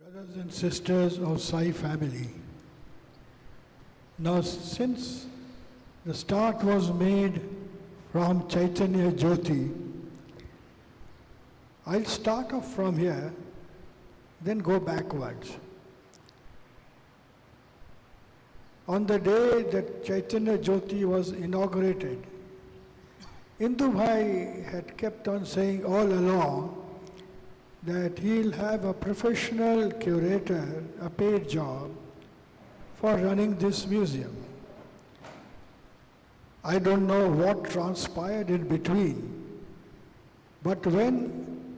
Brothers and sisters of Sai family, now since the start was made from Chaitanya Jyoti, I'll start off from here, then go backwards. On the day that Chaitanya Jyoti was inaugurated, Indu Bhai had kept on saying all along that he'll have a professional curator, a paid job, for running this museum. I don't know what transpired in between, but when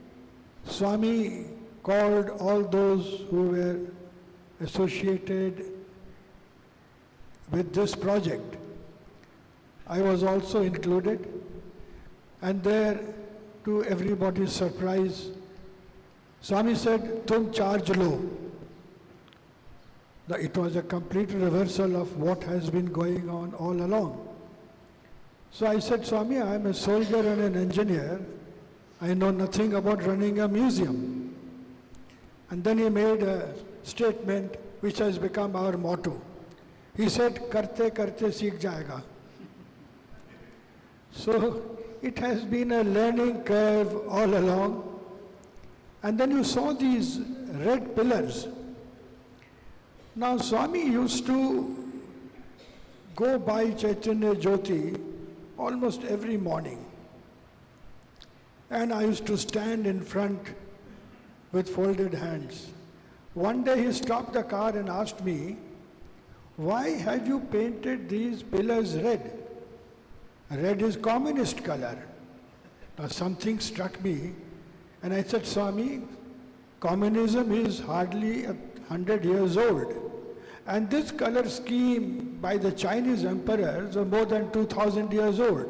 Swami called all those who were associated with this project, I was also included, and there, to everybody's surprise, Swami said, "Tum charge lo." It was a complete reversal of what has been going on all along. So I said, "Swami, I am a soldier and an engineer. I know nothing about running a museum." And then he made a statement which has become our motto. He said, "Karte karte seekh jayega." So it has been a learning curve all along. And then you saw these red pillars. Now Swami used to go by Chaitanya Jyoti almost every morning. And I used to stand in front with folded hands. One day he stopped the car and asked me, "Why have you painted these pillars red? Red is communist color." Now something struck me. And I said, "Swami, communism is hardly 100 years old. And this color scheme by the Chinese emperors are more than 2000 years old.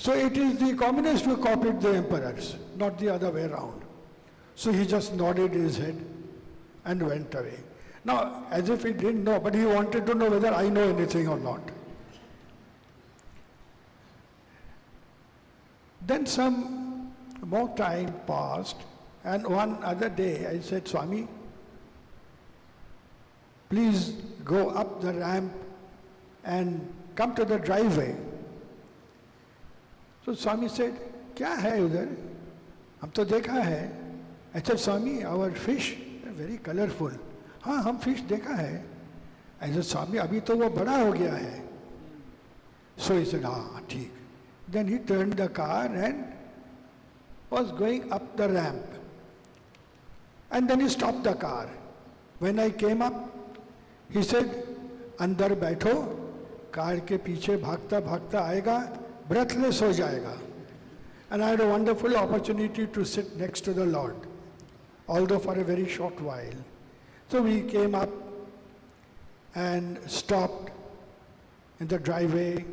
So it is the communists who copied the emperors, not the other way around." So he just nodded his head and went away. Now, as if he didn't know, but he wanted to know whether I know anything or not. Then some more time passed, and one other day I said, "Swami, please go up the ramp and come to the driveway." So Swami said, "Kya hai udhar? Hum to dekha hai." I said, "Swami, our fish are very colorful." "हाँ, हम fish देखा है." I said, "Swami, अभी तो वो बड़ा हो गया है." So he said, "हाँ, ठीक." Then he turned the car and was going up the ramp. And then he stopped the car. When I came up, he said, "अंदर बैठो, कार के पीछे भागता भागता आएगा, breathless हो जाएगा." And I had a wonderful opportunity to sit next to the Lord, although for a very short while. So we came up and stopped in the driveway,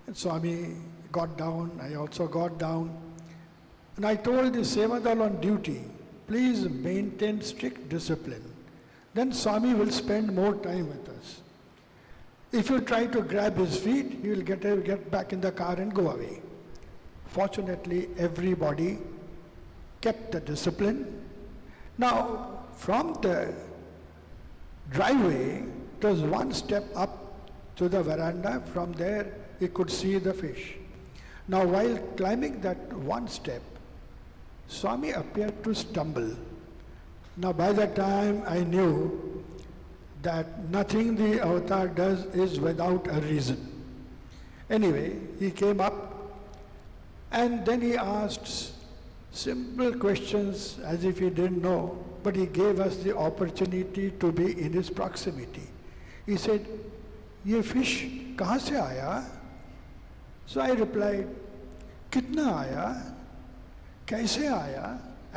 and Swami got down, I also got down. And I told the Sevadal on duty, "Please maintain strict discipline. Then Swami will spend more time with us. If you try to grab his feet, he will get back in the car and go away." Fortunately, everybody kept the discipline. Now, from the driveway, it was one step up to the veranda. From there, he could see the fish. Now, while climbing that one step, Swami appeared to stumble. Now, by that time, I knew that nothing the avatar does is without a reason. Anyway, he came up and then he asked simple questions as if he didn't know, but he gave us the opportunity to be in his proximity. He said, "Ye fish kahan se aaya?" So I replied, "Kitna aaya? Kaise aaya?"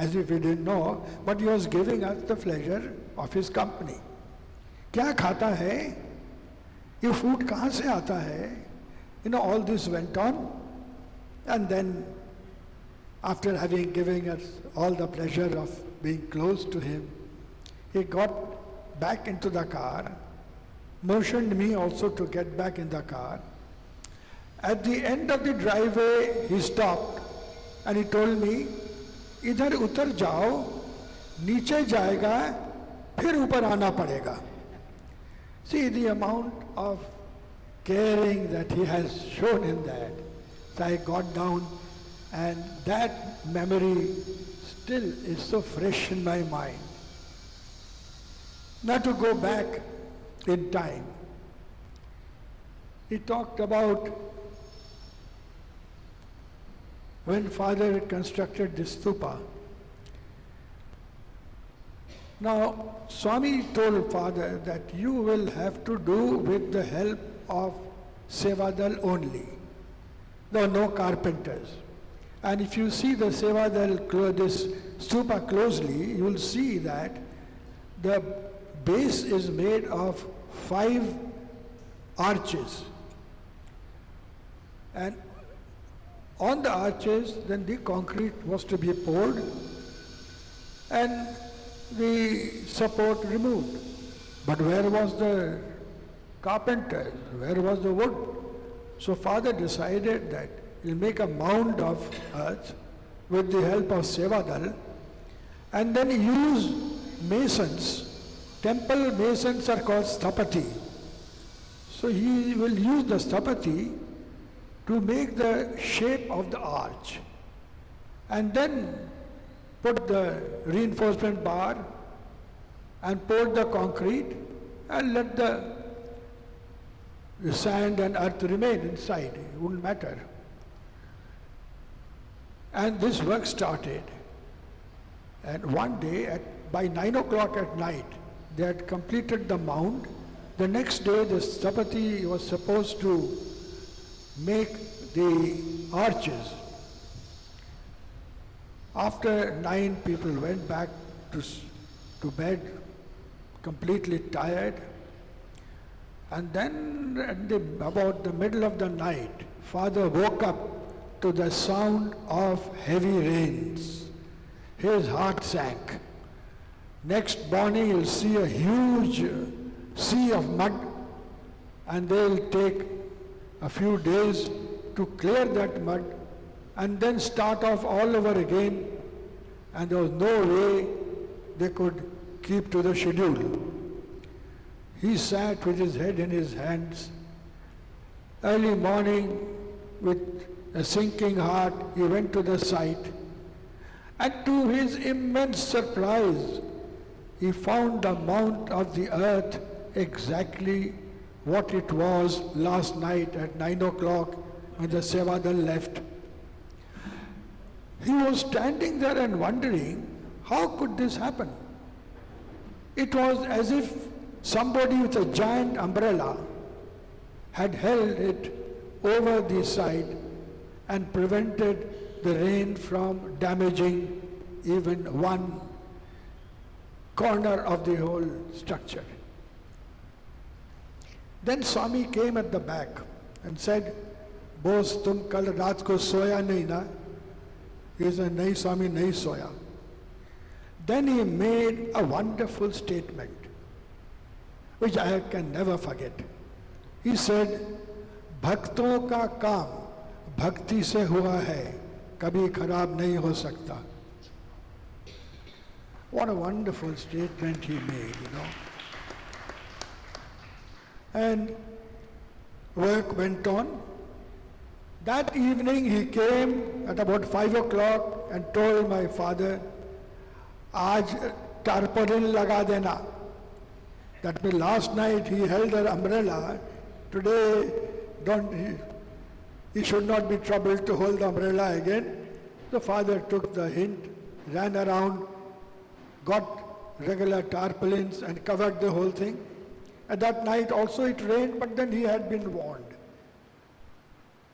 As if he didn't know, but he was giving us the pleasure of his company. "Kya khata hai? Ye food kahan se aata hai?" All this went on. And then, after having given us all the pleasure of being close to him, he got back into the car, motioned me also to get back in the car. At the end of the driveway, he stopped and he told me, "Idhar utar jao, नीचे जाएगा फिर ऊपर आना पड़ेगा. See the amount of caring that he has shown in that. So I got down, and that memory still is so fresh in my mind. Now to go back in time, he talked about when father constructed this stupa. Now, Swami told father that you will have to do with the help of Sevadal only. There are no carpenters. And if you see the Sevadal, this stupa closely, you will see that the base is made of 5 arches. And on the arches, then the concrete was to be poured and the support removed. But where was the carpenter? Where was the wood? So father decided that he'll make a mound of earth with the help of Sevadal and then use masons. Temple masons are called sthapati. So he will use the sthapati to make the shape of the arch and then put the reinforcement bar and pour the concrete and let the sand and earth remain inside. It wouldn't matter. And this work started. And one day by 9 o'clock at night, they had completed the mound. The next day the Sthapati was supposed to make the arches. After 9, people went back to bed completely tired. And then about the middle of the night, father woke up to the sound of heavy rains. His heart sank. Next morning you'll see a huge sea of mud, and they'll take a few days to clear that mud and then start off all over again, and there was no way they could keep to the schedule. He sat with his head in his hands. Early morning, with a sinking heart, he went to the site, and to his immense surprise, he found the amount of the earth exactly what it was last night at 9 o'clock when the Sevadal left. He was standing there and wondering, how could this happen? It was as if somebody with a giant umbrella had held it over the side and prevented the rain from damaging even one corner of the whole structure. Then Swami came at the back and said, Bose, tum kal raat ko soya nahi na? He said, nahi Swami, nahi soya. Then he made a wonderful statement, which I can never forget. He said, Bhakton ka kaam bhakti se hua hai, kabhi kharab nahi ho sakta. What a wonderful statement he made, And work went on. That evening he came at about 5 o'clock and told my father, Aaj tarpaulin laga dena. That means last night he held an umbrella. Today he should not be troubled to hold the umbrella again. The father took the hint, ran around, got regular tarpaulins and covered the whole thing. And that night also it rained, but then he had been warned.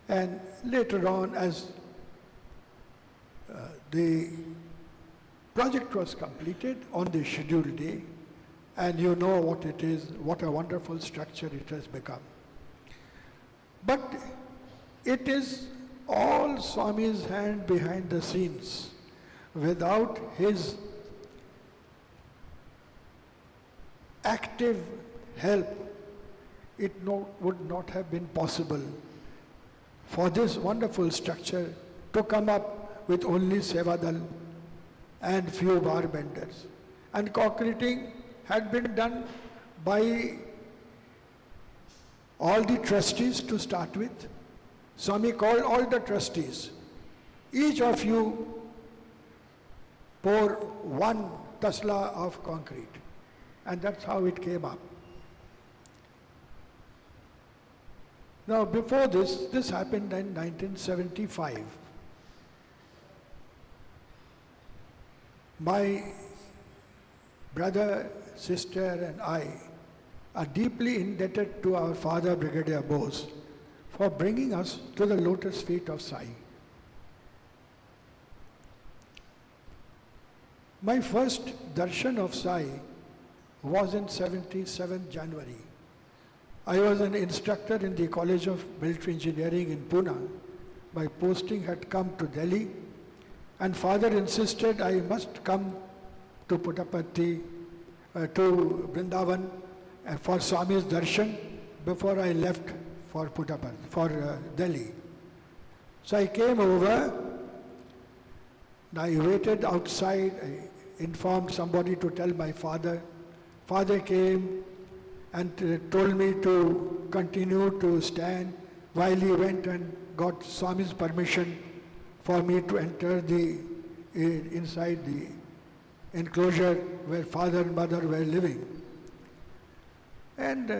And later on, as the project was completed on the scheduled day, and you know what it is, what a wonderful structure it has become. But it is all Swami's hand behind the scenes. Without his active help, it would not have been possible for this wonderful structure to come up with only Sevadal and few bar benders. And concreting had been done by all the trustees to start with. Swami called all the trustees. Each of you pour 1 tasla of concrete. And that's how it came up. Now before this happened in 1975. My brother, sister and I are deeply indebted to our father, Brigadier Bose, for bringing us to the lotus feet of Sai. My first darshan of Sai was in 77 January. I was an instructor in the College of Military Engineering in Pune. My posting had come to Delhi, and father insisted I must come to Puttaparthi, to Vrindavan for Swami's darshan before I left for Puttaparthi, for Delhi. So I came over, I waited outside, I informed somebody to tell my father. Father came and told me to continue to stand while he went and got Swami's permission for me to enter inside the enclosure where father and mother were living. And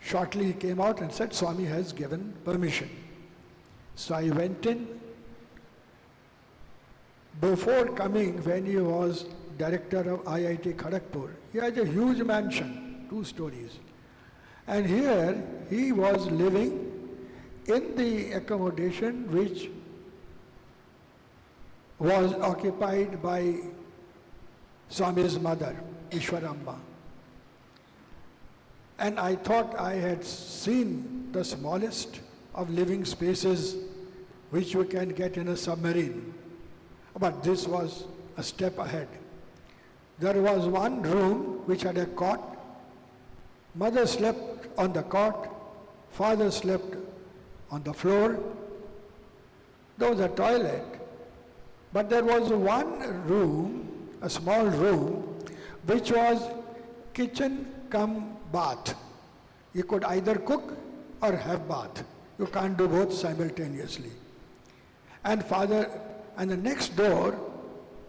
shortly he came out and said, Swami has given permission. So I went in. Before coming, when he was director of IIT Kharagpur, he had a huge mansion, 2 stories. And here he was living in the accommodation which was occupied by Swami's mother, Ishwaramma. And I thought I had seen the smallest of living spaces which you can get in a submarine. But this was a step ahead. There was one room which had a cot. Mother slept on the cot. Father slept on the floor. There was a toilet. But there was one room, a small room, which was kitchen cum bath. You could either cook or have bath. You can't do both simultaneously. And the next door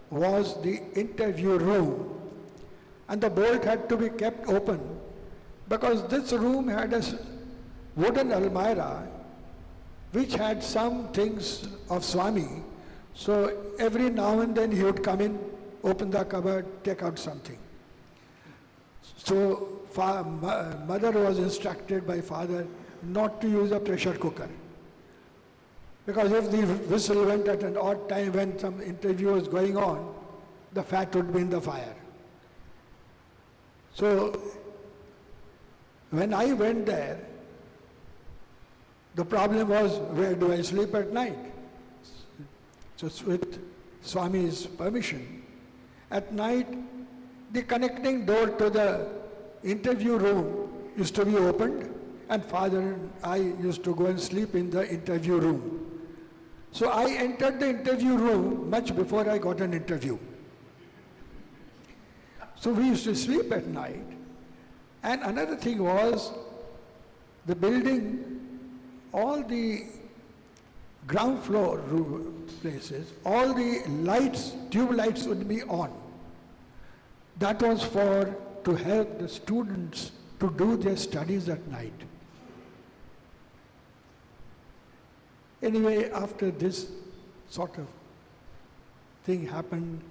was the interview room. And the bolt had to be kept open because this room had a wooden almirah which had some things of Swami. So every now and then he would come in, open the cupboard, take out something. So mother was instructed by father not to use a pressure cooker. Because if the whistle went at an odd time when some interview was going on, the fat would be in the fire. So when I went there, the problem was, where do I sleep at night? So with Swami's permission, at night, the connecting door to the interview room used to be opened, and father and I used to go and sleep in the interview room. So I entered the interview room much before I got an interview. So we used to sleep at night. And another thing was, the building, all the ground floor places, all the lights, tube lights would be on. That was to help the students to do their studies at night. Anyway, after this sort of thing happened,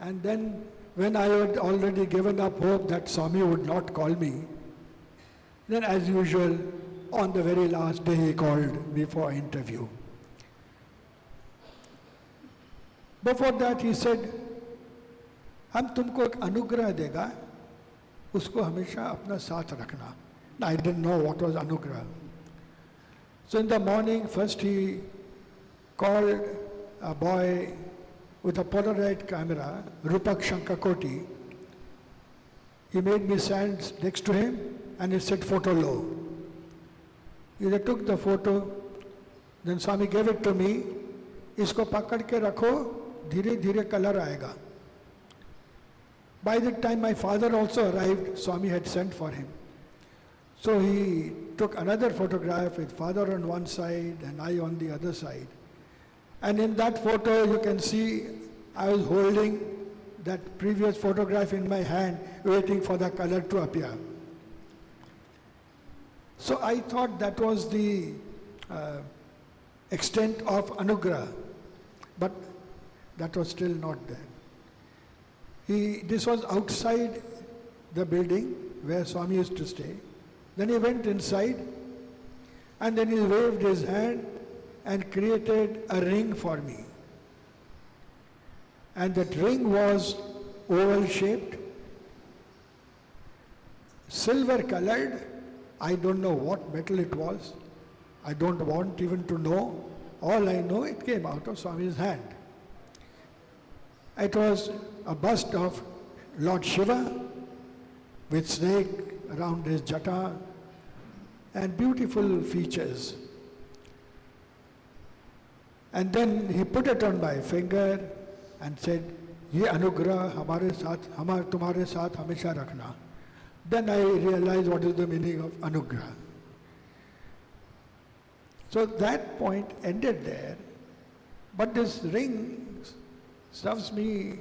and then when I had already given up hope that Swami would not call me, then as usual, on the very last day he called me for interview. Before that he said, हम तुमको एक अनुग्रह देगा, उसको हमेशा अपना साथ रखना. I didn't know what was anugrah. So in the morning, first he called a boy with a Polaroid camera, Rupak Shankakoti. He made me stand next to him and he said, photo low. He took the photo, then Swami gave it to me. इसको पकड़ के रखो धीरे धीरे colour आएगा. By the time my father also arrived, Swami had sent for him. So he took another photograph with father on one side and I on the other side. And in that photo you can see I was holding that previous photograph in my hand, waiting for the color to appear. So I thought that was the extent of anugrah, but that was still not there. This was outside the building where Swami used to stay. Then he went inside and then he waved his hand and created a ring for me. And that ring was oval shaped, silver colored. I don't know what metal it was. I don't want even to know. All I know, it came out of Swami's hand. It was a bust of Lord Shiva with snake around his jata and beautiful features. And then he put it on my finger and said, "Ye anugrah hamare saath, tumhare saath hamesha rakhna." Then I realized what is the meaning of anugrah. So that point ended there. But this ring serves me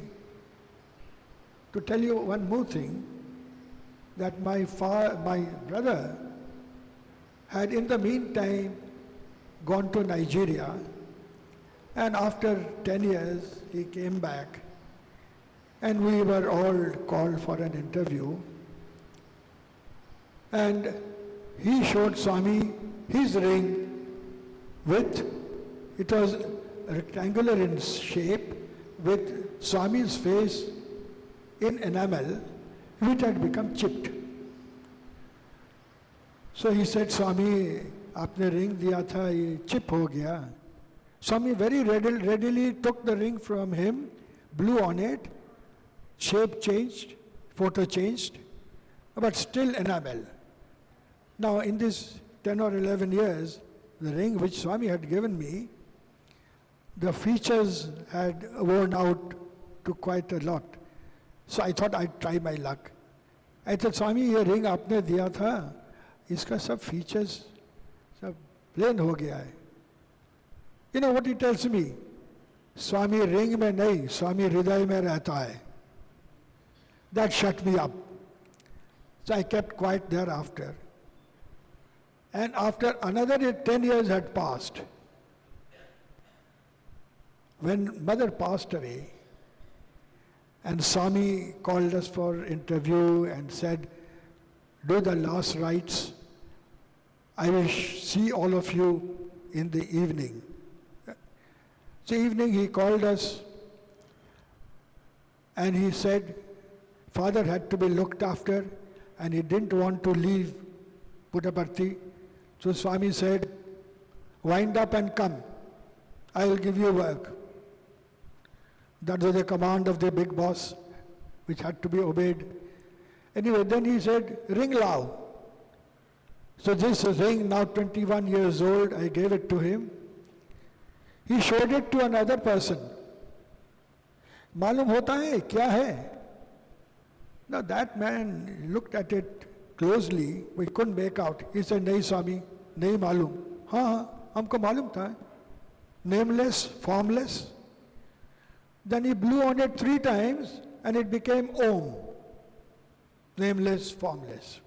to tell you one more thing, that my brother had in the meantime gone to Nigeria, and after 10 years he came back and we were all called for an interview, and he showed Swami his ring it was rectangular in shape with Swami's face in enamel which had become chipped. So he said, "Swami, aapne ring diya tha, ye chip ho gaya." Swami very readily took the ring from him, blew on it, shape changed, photo changed, but still enamel. Now in this 10 or 11 years, the ring which Swami had given me, the features had worn out to quite a lot. So I thought I'd try my luck. I said, "Swami, ये ring आपने दिया था, इसका सब features सब plain हो गया है." You know what he tells me? "Swami ring में नहीं, Swami हृदय में रहता है." That shut me up. So I kept quiet thereafter. And after another 10 years had passed, when mother passed away, and Swami called us for interview and said, "Do the last rites. I will see all of you in the evening." So evening he called us and he said, father had to be looked after and he didn't want to leave Puttaparthi. So Swami said, "Wind up and come. I will give you work." That was the command of the big boss, which had to be obeyed. Anyway, then he said, "Ring lao." So this ring, now 21 years old, I gave it to him. He showed it to another person. "Malum hota hai, kya hai?" Now that man looked at it closely, we couldn't make out. He said, "Nahi Swami, nahi malum." "Haan, humko malum tha." Nameless, formless. Then he blew on it 3 times and it became Om. Nameless, formless.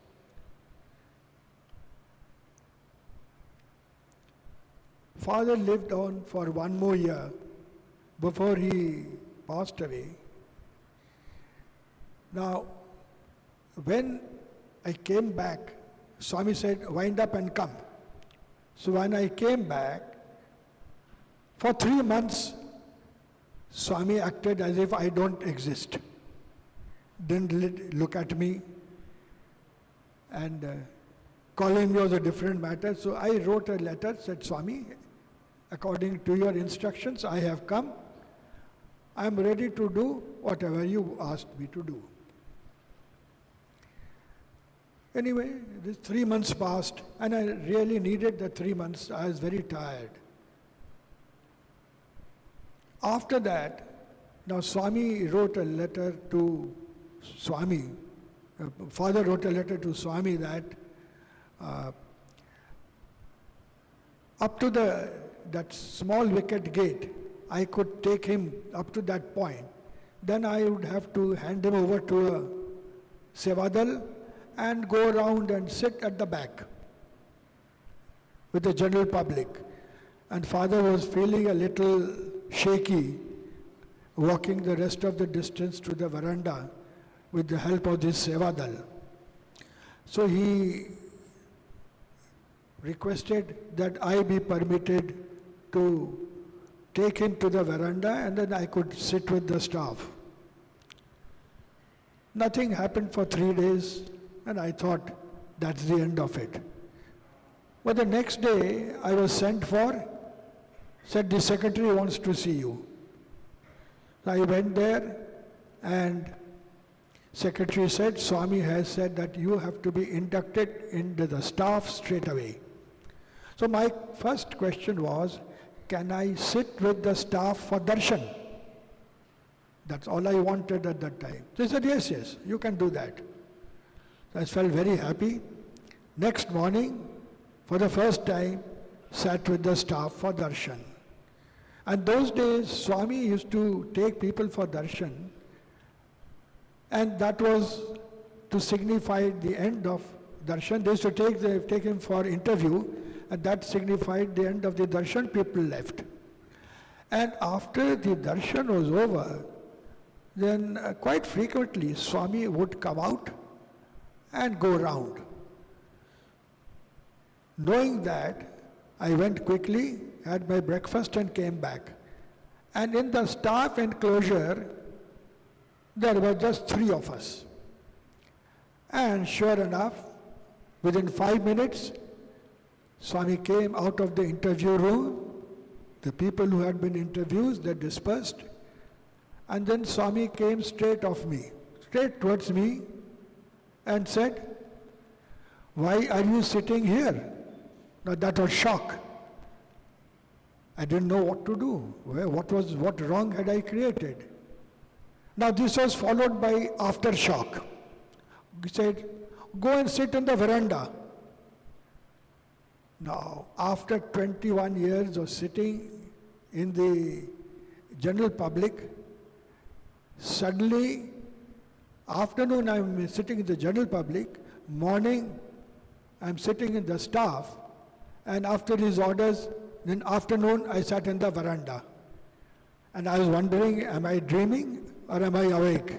Father lived on for 1 more year before he passed away. Now, when I came back, Swami said, "Wind up and come." So when I came back, for 3 months, Swami acted as if I don't exist. Didn't look at me, and calling me was a different matter. So I wrote a letter, said, "Swami, according to your instructions, I have come. I am ready to do whatever you asked me to do." Anyway, these 3 months passed, and I really needed the 3 months. I was very tired. After that, Now Swami wrote a letter to Swami, father wrote a letter to Swami that up to that small wicket gate, I could take him up to that point. Then I would have to hand him over to a Sevadal and go around and sit at the back with the general public. And father was feeling a little shaky, walking the rest of the distance to the veranda with the help of this Sevadal. So he requested that I be permitted to take him to the veranda and then I could sit with the staff. Nothing happened for 3 days and I thought that's the end of it. But the next day I was sent for, said the secretary wants to see you. I went there and secretary said, Swami has said that you have to be inducted into the staff straight away. So my first question was, can I sit with the staff for darshan? That's all I wanted at that time. They said, yes, you can do that. So I felt very happy. Next morning, for the first time, sat with the staff for darshan. And those days, Swami used to take people for darshan, and that was to signify the end of darshan. They used to take him for interview, and that signified the end of the darshan. People left. And after the darshan was over, then quite frequently Swami would come out and go round. Knowing that, I went quickly, had my breakfast and came back. And in the staff enclosure, there were just 3 of us. And sure enough, within 5 minutes, Swami came out of the interview room. The people who had been interviewed, they dispersed. And then Swami came straight towards me and said, why are you sitting here? Now that was shock. I didn't know what to do. What wrong had I created? Now this was followed by aftershock. He said, go and sit in the veranda. Now, after 21 years of sitting in the general public, suddenly, afternoon I'm sitting in the general public, morning I'm sitting in the staff, and after his orders, then afternoon I sat in the veranda. And I was wondering, am I dreaming or am I awake?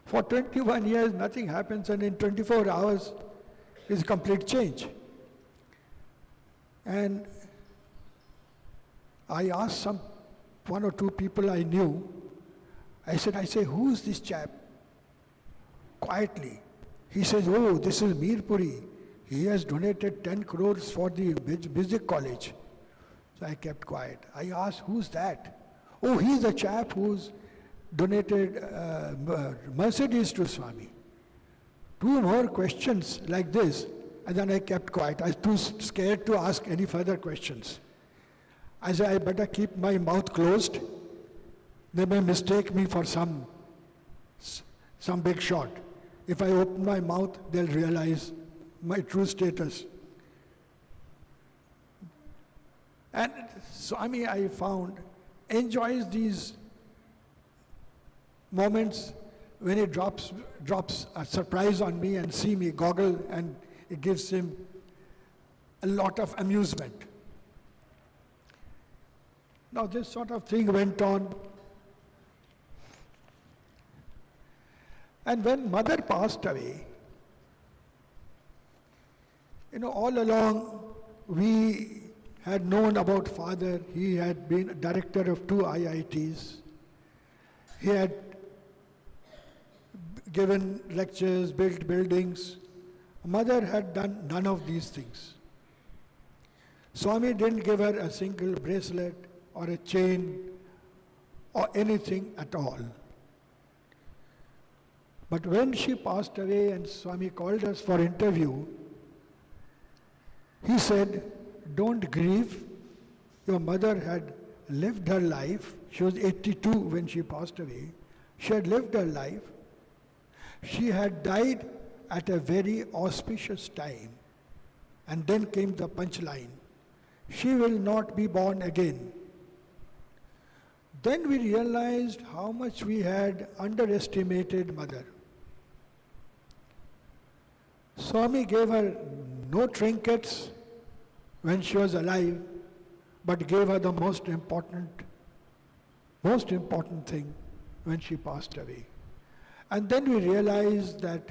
For 21 years nothing happens, and in 24 hours is complete change. And I asked one or two people I knew, I say, who's this chap? Quietly. He says, oh, this is Mirpuri. He has donated 10 crores for the music college. So I kept quiet. I asked, who's that? Oh, he's the chap who's donated Mercedes to Swami. 2 more questions like this, and then I kept quiet. I was too scared to ask any further questions. I said, I better keep my mouth closed. They may mistake me for some big shot. If I open my mouth, they'll realize my true status. And Swami, I found, enjoys these moments when he drops a surprise on me and see me goggle, and it gives him a lot of amusement. Now this sort of thing went on. And when mother passed away, all along we had known about father. He had been director of 2 IITs. He had given lectures, built buildings. Mother had done none of these things. Swami didn't give her a single bracelet or a chain or anything at all. But when she passed away and Swami called us for interview, he said, don't grieve. Your mother had lived her life. She was 82 when she passed away. She had lived her life. She had died at a very auspicious time. And then came the punchline. She will not be born again. Then we realized how much we had underestimated Mother. Swami gave her no trinkets when she was alive, but gave her the most important thing when she passed away. And then we realized that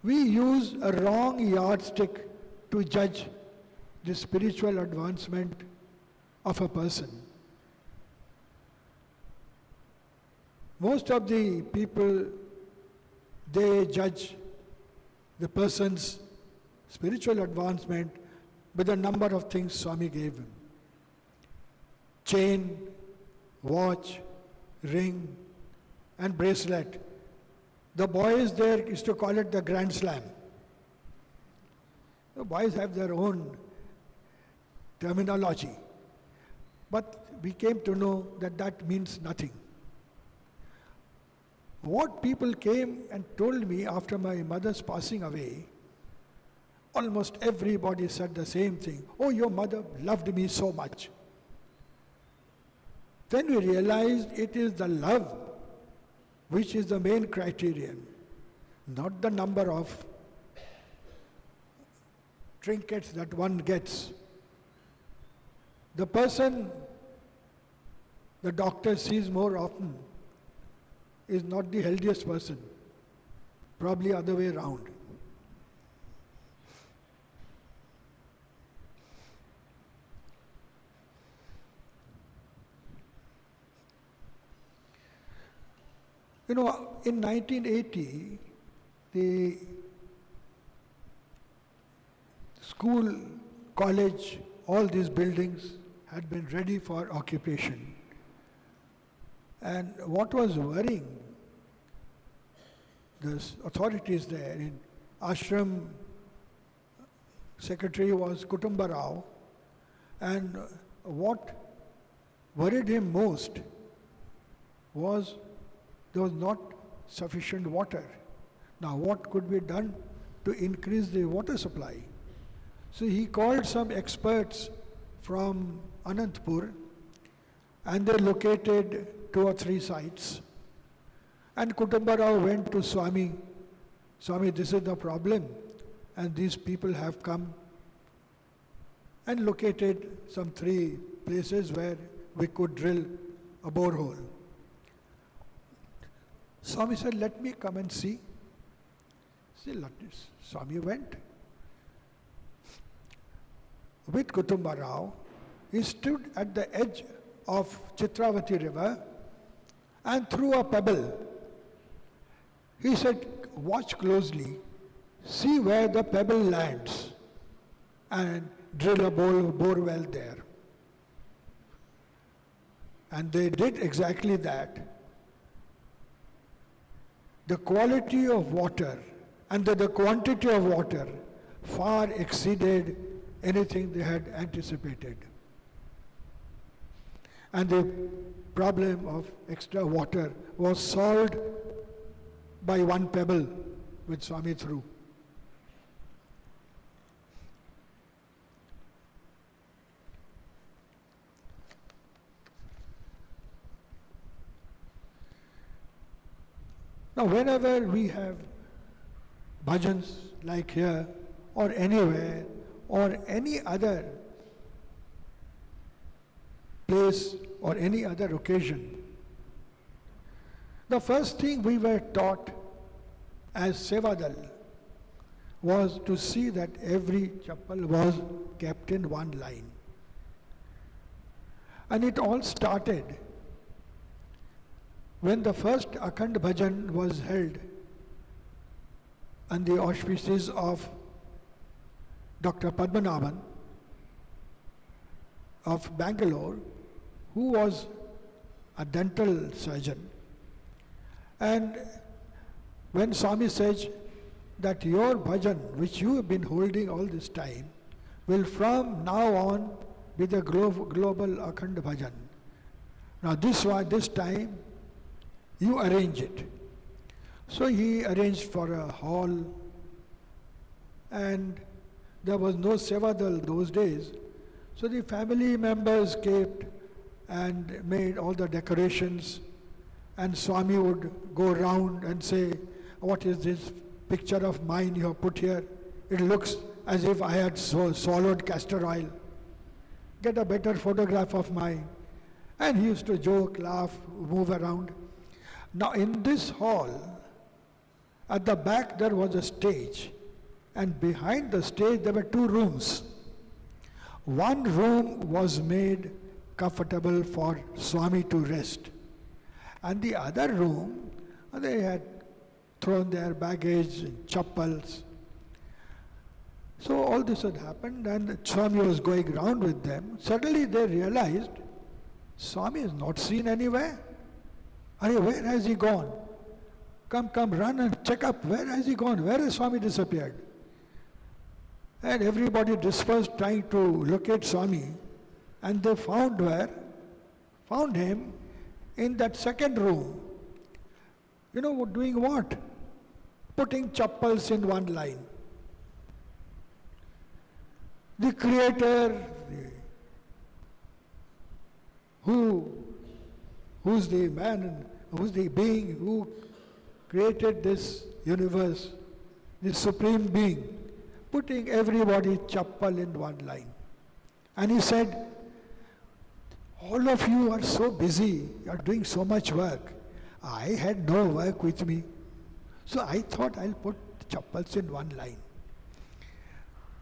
we use a wrong yardstick to judge the spiritual advancement of a person. Most of the people, they judge the person's spiritual advancement with the number of things Swami gave him. Chain, watch, ring, and bracelet. The boys there used to call it the Grand Slam. The boys have their own terminology. But we came to know that that means nothing. What people came and told me after my mother's passing away, almost everybody said the same thing. Oh, your mother loved me so much. Then we realized it is the love which is the main criterion, not the number of trinkets that one gets. The person the doctor sees more often is not the healthiest person, probably other way around. You know, in 1980, the school, college, all these buildings had been ready for occupation. And what was worrying the authorities there, in ashram secretary was Kutumba Rao, and what worried him most was there was not sufficient water. Now what could be done to increase the water supply? So he called some experts from Anantapur, and they located 2 or 3 sites. And Kutumba Rao went to Swami. Swami, this is the problem, and these people have come and located some 3 places where we could drill a borehole. Swami said, let me come and see. Swami went. With Kutumba Rao, he stood at the edge of Chitravati river and threw a pebble. He said, watch closely, see where the pebble lands, and drill a bore well there. And they did exactly that. The quality of water and the quantity of water far exceeded anything they had anticipated. And the problem of extra water was solved by 1 pebble which Swami threw. Now, whenever we have bhajans like here or anywhere or any other place or any other occasion, the first thing we were taught as Sevadal was to see that every chappal was kept in 1 line. And it all started when the first Akhand Bhajan was held under the auspices of Dr. Padmanabhan of Bangalore, who was a dental surgeon. And when Swami says that your bhajan, which you have been holding all this time, will from now on be the global Akhand Bhajan, Now this time you arrange it. So he arranged for a hall, and there was no sevadal those days. So the family members came and made all the decorations, and Swami would go around and say, what is this picture of mine you have put here? It looks as if I had swallowed castor oil. Get a better photograph of mine. And he used to joke, laugh, move around. Now in this hall, at the back there was a stage, and behind the stage there were two rooms. One room was made comfortable for Swami to rest, and the other room, they had thrown their baggage and chappals. So all this had happened, and Swami was going round with them. Suddenly they realized Swami is not seen anywhere. Arey, where has he gone? Come, run and check up. Where has he gone? Where has Swami disappeared? And everybody dispersed trying to locate Swami. And they found him in that second room. You know, doing what? Putting chappals in one line. The Creator, who's the man, who's the being who created this universe, the Supreme Being, putting everybody chappal in one line. And he said, all of you are so busy, you are doing so much work. I had no work with me. So I thought I'll put chappals in one line.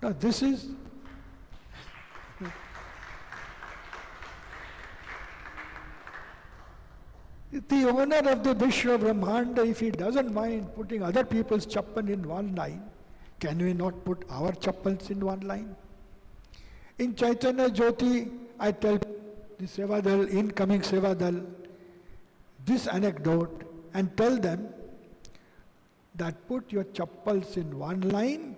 Now this is the owner of the Vishwa Brahmanda, if he doesn't mind putting other people's chappal in one line, can we not put our chappals in one line? In Chaitanya Jyoti, I tell the Sevadal, incoming Sevadal, this anecdote and tell them that put your chappals in one line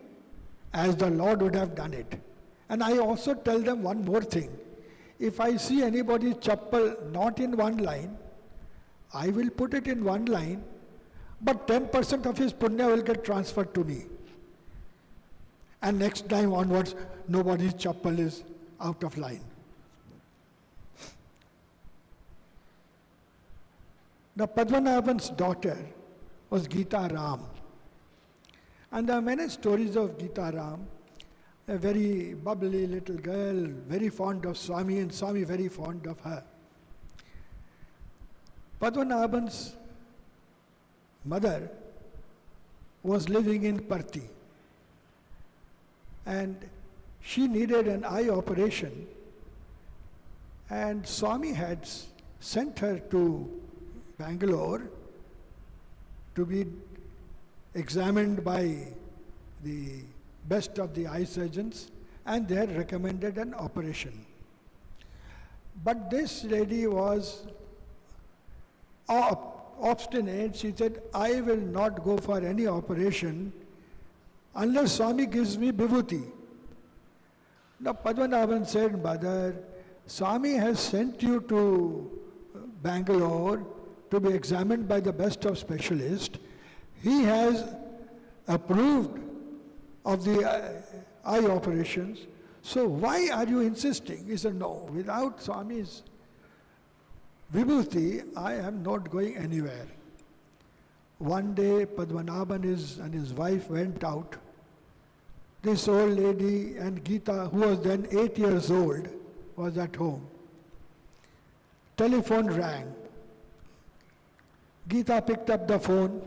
as the Lord would have done it. And I also tell them one more thing. If I see anybody's chappal not in one line, I will put it in one line, but 10% of his punya will get transferred to me. And next time onwards, nobody's chappal is out of line. Now Padmanabhan's daughter was Gita Ram. And there are many stories of Gita Ram, a very bubbly little girl, very fond of Swami, and Swami very fond of her. Padmanabhan's mother was living in Parthi, and she needed an eye operation, and Swami had sent her to Bangalore to be examined by the best of the eye surgeons, and they had recommended an operation. But this lady was obstinate. She said, I will not go for any operation unless Swami gives me vibhuti. Now Padmanabhan said, Mother, Swami has sent you to Bangalore to be examined by the best of specialists. He has approved of the eye operations. So why are you insisting? He said, no, without Swami's vibhuti, I am not going anywhere. One day, Padmanabhan and his wife went out. This old lady and Gita, who was then 8 years old, was at home. Telephone rang. Gita picked up the phone.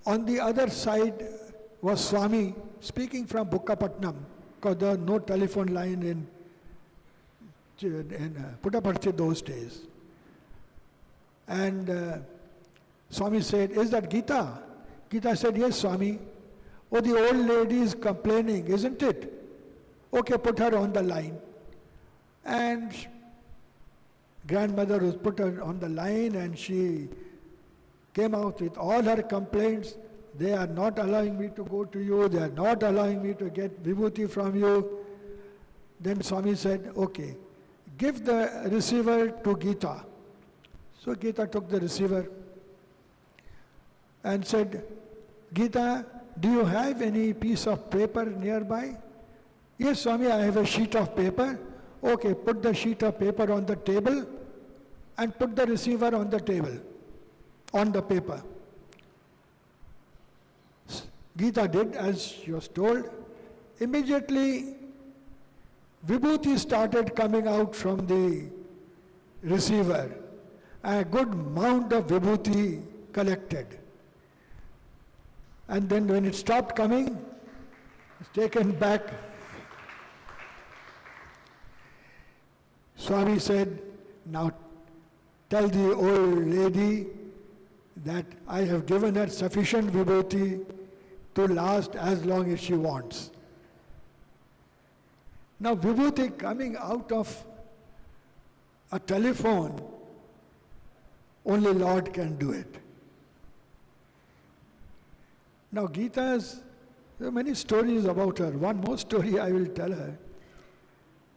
On the other side was Swami speaking from Bukkapatnam, because there was no telephone line in Puttaparthi those days. And Swami said, is that Gita? Gita said, yes, Swami. Oh, the old lady is complaining, isn't it? Okay, put her on the line. And grandmother was put her on the line, and she came out with all her complaints. They are not allowing me to go to you. They are not allowing me to get vibhuti from you. Then Swami said, okay, give the receiver to Gita. So Gita took the receiver and said, Gita, do you have any piece of paper nearby? Yes, Swami, I have a sheet of paper. Okay, put the sheet of paper on the table and put the receiver on the table, on the paper. Gita did as she was told. Immediately, Vibhuti started coming out from the receiver. A good amount of Vibhuti collected. And then when it stopped coming, it's taken back. Swami said, now tell the old lady that I have given her sufficient Vibhuti to last as long as she wants. Now Vibhuti coming out of a telephone, only Lord can do it. Now Gita's, there are many stories about her. One more story I will tell her.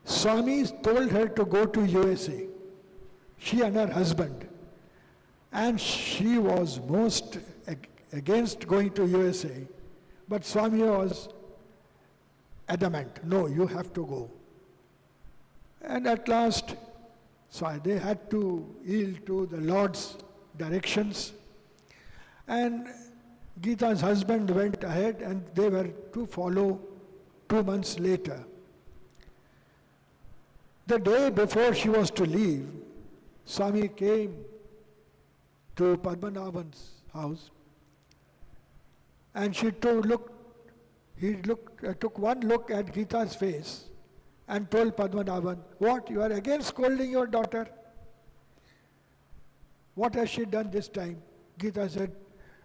Swami told her to go to USA, she and her husband. And she was most against going to USA. But Swami was adamant, no, you have to go. And at last, so they had to yield to the Lord's directions. And Gita's husband went ahead and they were to follow 2 months later. The day before she was to leave, Swami came to Padmanabhan's house and he took one look at Gita's face and told Padmanabhan, what, you are again scolding your daughter? What has she done this time? Gita said,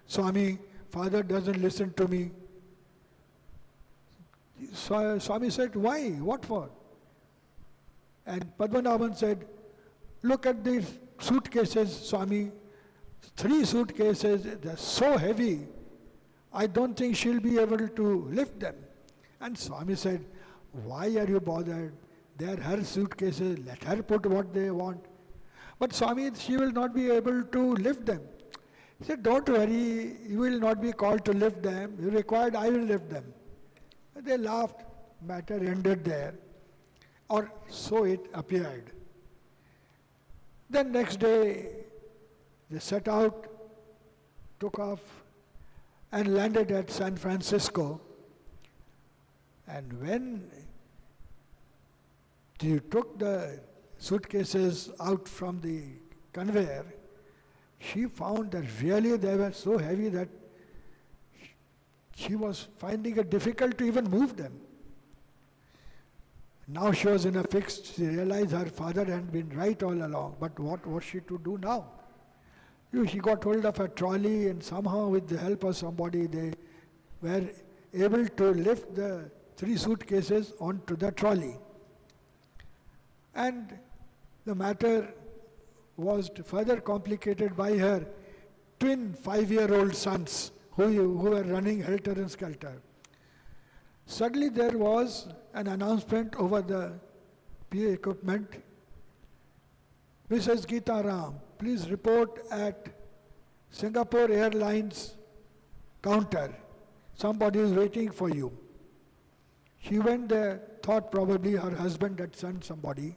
Swami, father doesn't listen to me. So Swami said, why? What for? And Padmanabhan said, look at these suitcases, Swami. 3 suitcases, they're so heavy. I don't think she'll be able to lift them. And Swami said, why are you bothered? They're her suitcases, let her put what they want. But Swami, she will not be able to lift them. He said, don't worry, you will not be called to lift them. If required, I will lift them. They laughed, matter ended there. Or so it appeared. Then next day, they set out, took off, and landed at San Francisco. And when they took the suitcases out from the conveyor, she found that really they were so heavy that she was finding it difficult to even move them. Now she was in a fix. She realized her father had been right all along. But what was she to do now? She got hold of a trolley and somehow with the help of somebody they were able to lift the 3 suitcases onto the trolley. And the matter was further complicated by her twin 5-year-old sons who were running helter and skelter. Suddenly there was an announcement over the PA equipment. Mrs. Geeta Ram, please report at Singapore Airlines counter. Somebody is waiting for you. She went there, thought probably her husband had sent somebody.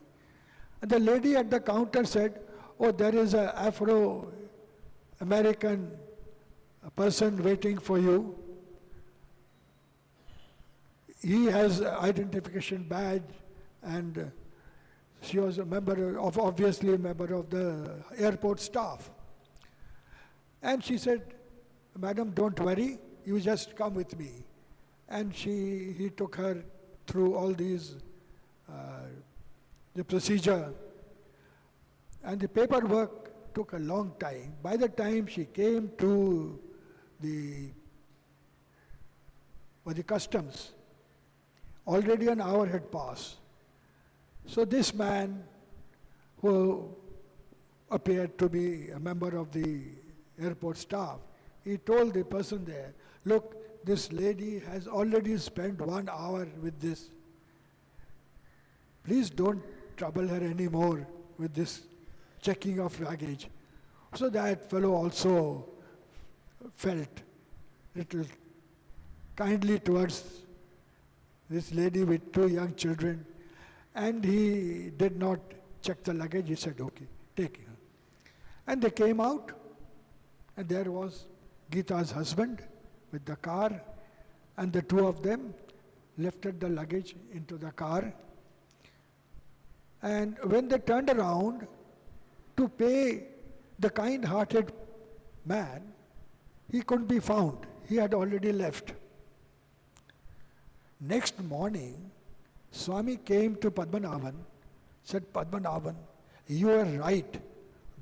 And the lady at the counter said, oh, there is an Afro-American person waiting for you. He has an identification badge and she was obviously a member of the airport staff. And she said, Madam, don't worry, you just come with me. And he took her through all these, the procedure. And the paperwork took a long time. By the time she came to the customs, already an hour had passed. So this man, who appeared to be a member of the airport staff, he told the person there, look, this lady has already spent 1 hour with this. Please don't trouble her anymore with this checking of luggage. So that fellow also felt little kindly towards this lady with two young children, and he did not check the luggage. He said, okay, take it. And they came out, and there was Geeta's husband with the car, and the two of them lifted the luggage into the car. And when they turned around to pay the kind-hearted man, he couldn't be found. He had already left. Next morning, Swami came to Padmanabhan, said, Padmanabhan, you are right.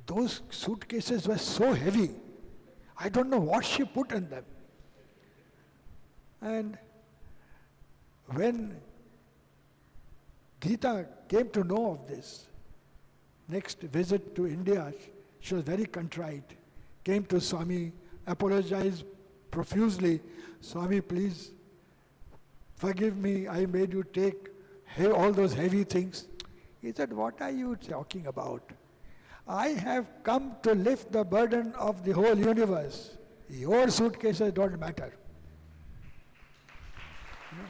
Those suitcases were so heavy. I don't know what she put in them. And when Geeta came to know of this, next visit to India, she was very contrite, came to Swami, apologized profusely. Swami, please forgive me, I made you take all those heavy things. He said, what are you talking about? I have come to lift the burden of the whole universe. Your suitcases don't matter. You know?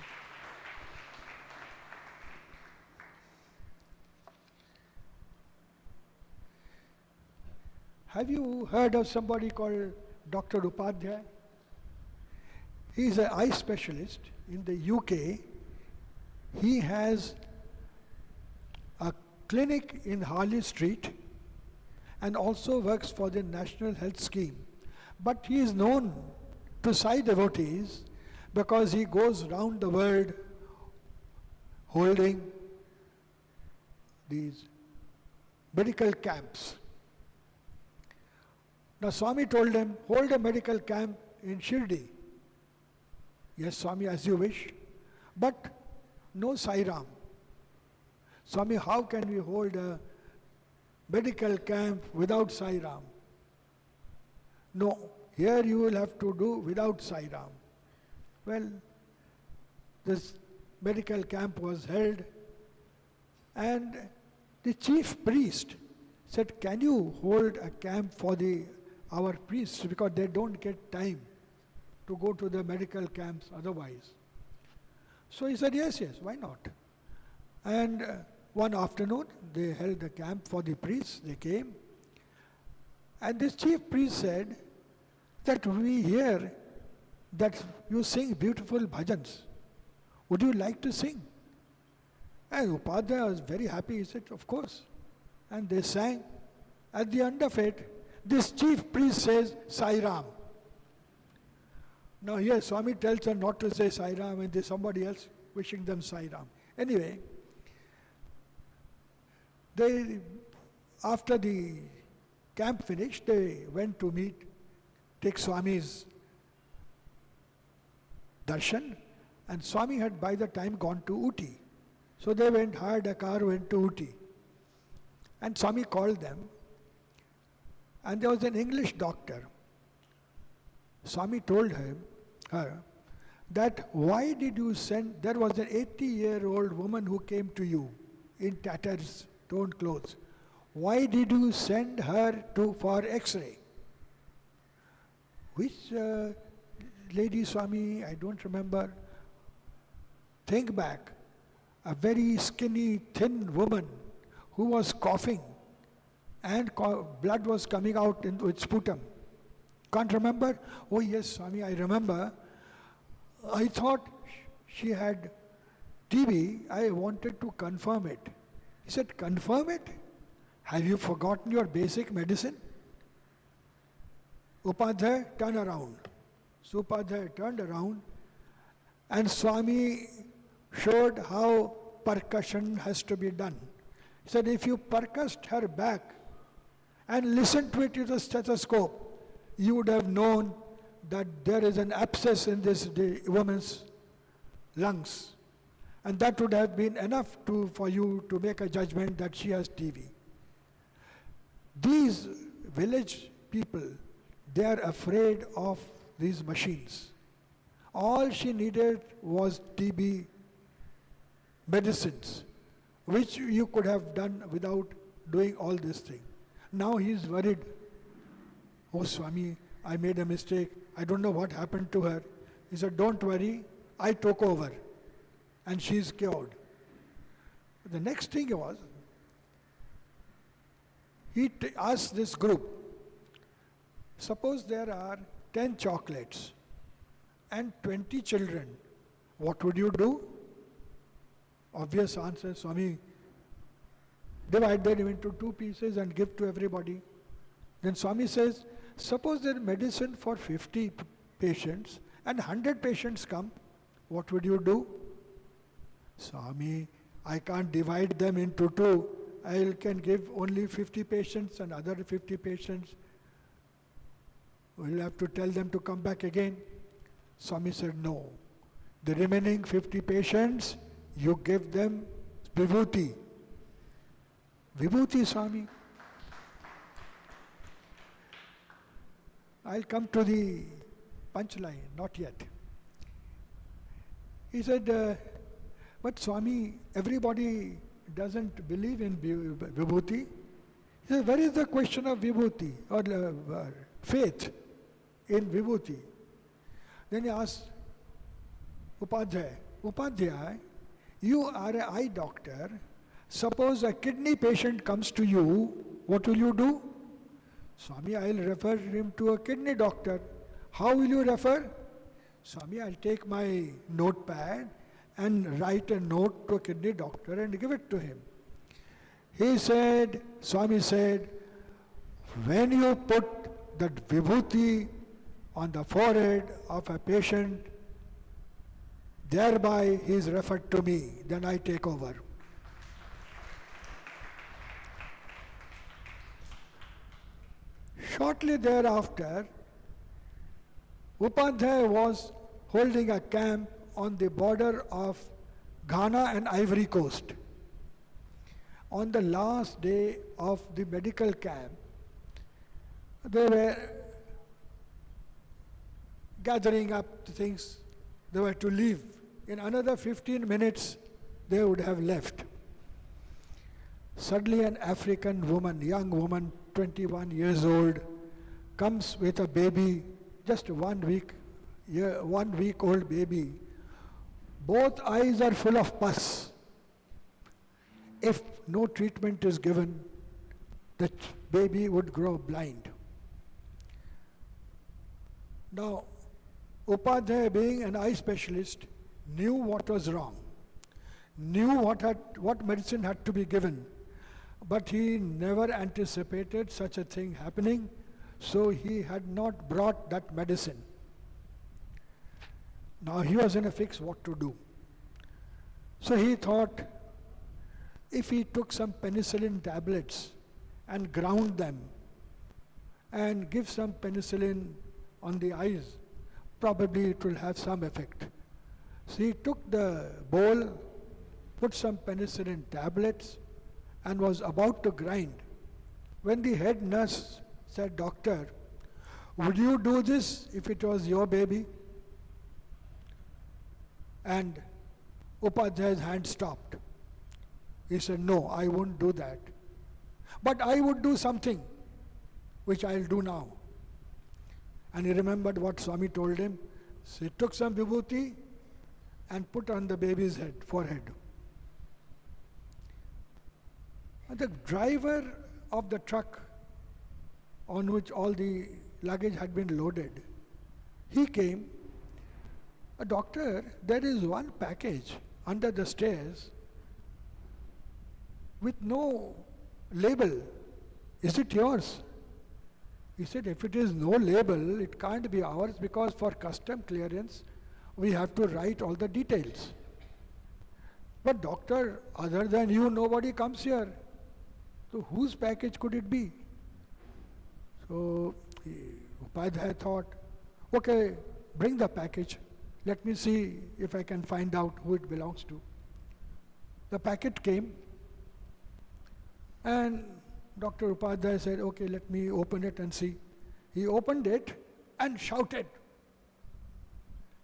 Have you heard of somebody called Dr. Upadhyay? He is an eye specialist in the UK. He has a clinic in Harley Street and also works for the National Health Scheme. But he is known to Sai devotees because he goes round the world holding these medical camps. Now Swami told him, hold a medical camp in Shirdi. Yes, Swami, as you wish. But no Sai Ram. Swami, how can we hold a medical camp without Sai Ram? No, here you will have to do without Sai Ram. Well, this medical camp was held, and the chief priest said, can you hold a camp for our priests, because they don't get time to go to the medical camps otherwise. So he said, yes, why not? And one afternoon, they held the camp for the priests, they came. And this chief priest said that we hear that you sing beautiful bhajans. Would you like to sing? And Upadhyay was very happy. He said, of course. And they sang. At the end of it, this chief priest says, Sai Ram. Now here Swami tells them not to say Sai Ram, and there's somebody else wishing them Sai Ram. Anyway, after the camp finished, they went to take Swami's darshan, and Swami had by the time gone to Uti. So they hired a car, went to Uti. And Swami called them, and there was an English doctor. Swami told her that why did you send, there was an 80-year-old woman who came to you in tatters, torn clothes. Why did you send her for X-ray? Which lady, Swami? I don't remember. Think back. A very skinny, thin woman who was coughing and blood was coming out into its sputum. Can't remember? Oh yes, Swami, I remember. I thought she had TB. I wanted to confirm it. He said, confirm it? Have you forgotten your basic medicine? Upadhyay, turn around. So Upadhyay turned around, and Swami showed how percussion has to be done. He said, if you percussed her back and listened to it with a stethoscope, you would have known that there is an abscess in this woman's lungs. And that would have been enough for you to make a judgment that she has TB. These village people, they are afraid of these machines. All she needed was TB medicines. which you could have done without doing all this thing. Now he is worried. Oh Swami, I made a mistake. I don't know what happened to her. He said, don't worry, I took over. And she is cured. The next thing was, he asked this group, suppose there are 10 chocolates and 20 children, what would you do? Obvious answer, Swami, divide them into 2 pieces and give to everybody. Then Swami says, suppose there is medicine for 50 patients and 100 patients come, what would you do? Swami, I can't divide them into 2. I can give only 50 patients and other 50 patients. We'll have to tell them to come back again. Swami said, no. The remaining 50 patients, you give them vibhuti. Vibhuti, Swami. I'll come to the punchline, not yet. He said, but Swami, everybody doesn't believe in vibhuti. He said, where is the question of vibhuti or faith in vibhuti? Then he asked Upadhyay, you are an eye doctor. Suppose a kidney patient comes to you, what will you do? Swami, I'll refer him to a kidney doctor. How will you refer? Swami, I'll take my notepad and write a note to a kidney doctor and give it to him. He said, Swami said, when you put that vibhuti on the forehead of a patient, thereby he is referred to me, then I take over. Shortly thereafter, Upadhyay was holding a camp on the border of Ghana and Ivory Coast. On the last day of the medical camp, they were gathering up things. They were to leave. In another 15 minutes, they would have left. Suddenly an African woman, young woman, 21 years old, comes with a baby, just 1 week old baby. Both eyes are full of pus. If no treatment is given, the baby would grow blind. Now, Upadhyay, being an eye specialist, knew what was wrong, knew what medicine had to be given, but he never anticipated such a thing happening, so he had not brought that medicine. Now he was in a fix what to do. So he thought, if he took some penicillin tablets and ground them and give some penicillin on the eyes, probably it will have some effect. So he took the bowl, put some penicillin tablets and was about to grind. When the head nurse said, Doctor, would you do this if it was your baby? And Upadhyay's hand stopped. He said, no, I won't do that. But I would do something, which I'll do now. And he remembered what Swami told him. So he took some vibhuti and put on the baby's forehead. And the driver of the truck on which all the luggage had been loaded, he came. Doctor, there is one package under the stairs with no label. Is it yours? He said, if it is no label, it can't be ours because for custom clearance, we have to write all the details. But doctor, other than you, nobody comes here. So whose package could it be? So Upadhyay thought, okay, bring the package. Let me see if I can find out who it belongs to. The packet came and Dr. Upadhyay said, okay, let me open it and see. He opened it and shouted,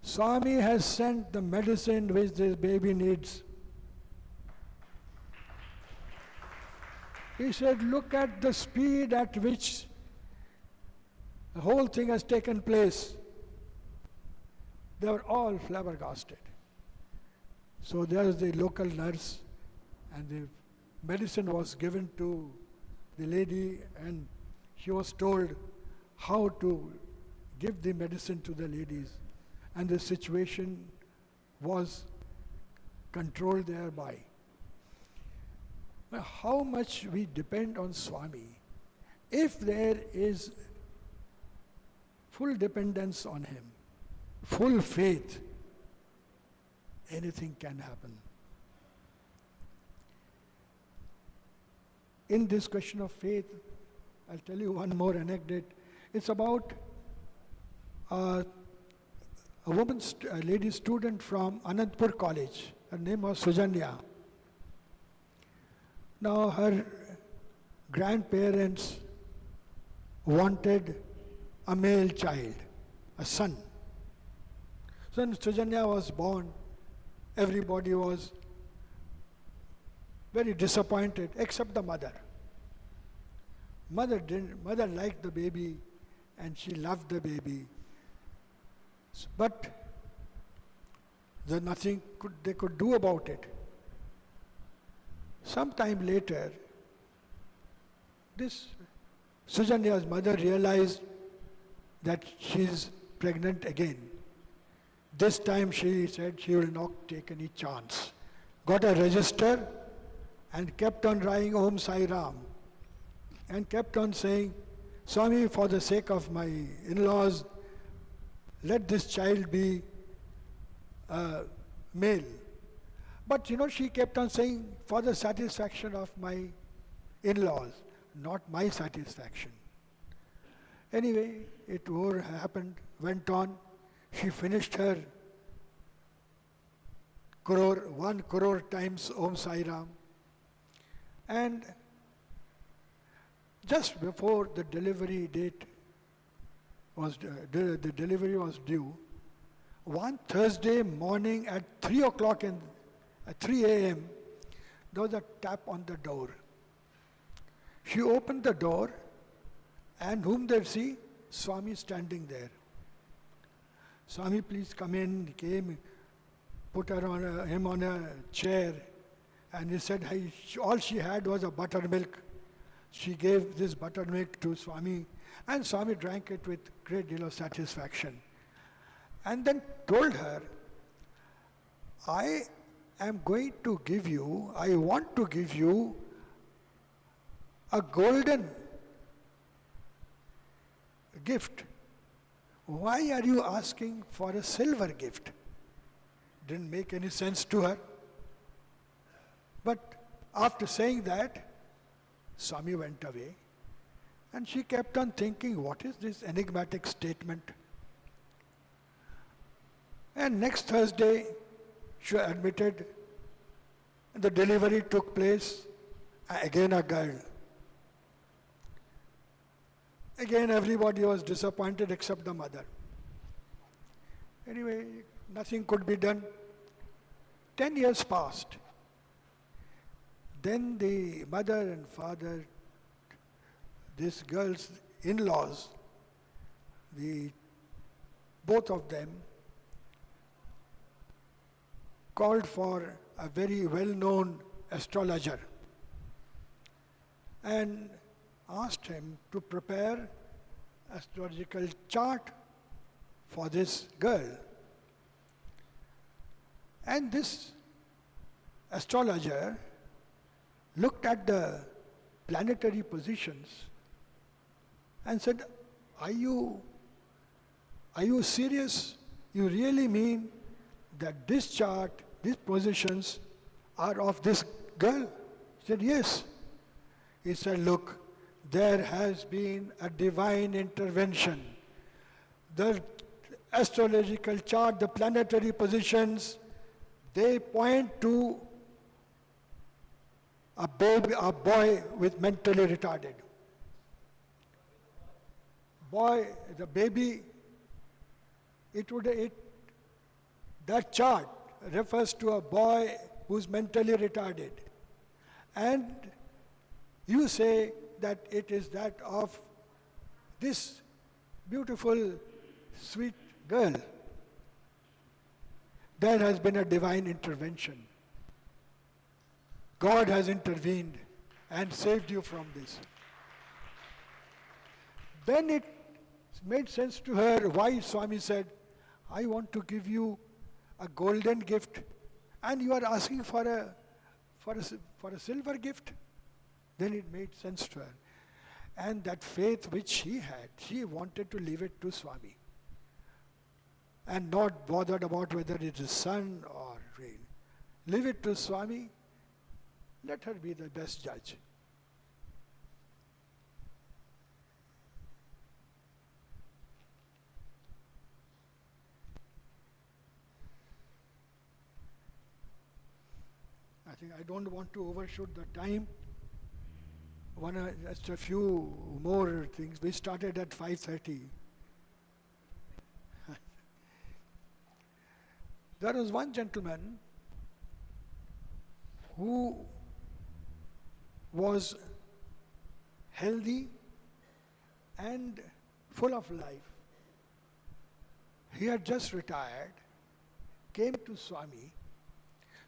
Swami has sent the medicine which this baby needs. He said, look at the speed at which the whole thing has taken place. They were all flabbergasted. So there's the local nurse, and the medicine was given to the lady, and she was told how to give the medicine to the ladies, and the situation was controlled thereby. Now, how much we depend on Swami. If there is full dependence on him, full faith, anything can happen. In this question of faith, I'll tell you one more anecdote. It's about a lady student from Anandpur College. Her name was Sujanya. Now her grandparents wanted a male child, a son. So when Sujanya was born, everybody was very disappointed, except the mother. Mother liked the baby and she loved the baby. But there's nothing they could do about it. Sometime later, this Sujanya's mother realized that she's pregnant again. This time she said she will not take any chance. Got a register and kept on writing Om Sai Ram and kept on saying, Swami, for the sake of my in-laws, let this child be male. But she kept on saying, for the satisfaction of my in-laws, not my satisfaction. Anyway, it went on. She finished her 1 crore times Om Sai Ram. And just before the delivery date was the delivery was due, one Thursday morning at 3 o'clock at 3 a.m., there was a tap on the door. She opened the door, and whom did she? Swami standing there. Swami, please come in. He came, put him on a chair, and he said, all she had was a buttermilk. She gave this buttermilk to Swami, and Swami drank it with great deal of satisfaction. And then told her, I want to give you a golden gift. Why are you asking for a silver gift? Didn't make any sense to her. But after saying that, Swami went away, and she kept on thinking, what is this enigmatic statement? And next Thursday, she admitted, and the delivery took place, again a girl. Again, everybody was disappointed except the mother. Anyway, nothing could be done. 10 years passed. Then the mother and father, this girl's in-laws, both of them called for a very well-known astrologer and asked him to prepare astrological chart for this girl. And this astrologer looked at the planetary positions and said, are you serious? You really mean that this chart, these positions are of this girl? He said, yes. He said, look, there has been a divine intervention. The astrological chart, the planetary positions, they point to a boy with mentally retarded. The baby, that chart refers to a boy who's mentally retarded. And You say that it is that of this beautiful, sweet girl. There has been a divine intervention. God has intervened and saved you from this. Then it made sense to her why Swami said, I want to give you a golden gift and you are asking for a silver gift. Then it made sense to her. And that faith which she had, she wanted to leave it to Swami. And not bothered about whether it is sun or rain. Leave it to Swami. Let her be the best judge. I think I don't want to overshoot the time. Just a few more things. We started at 5:30. There was one gentleman who was healthy and full of life. He had just retired, came to Swami.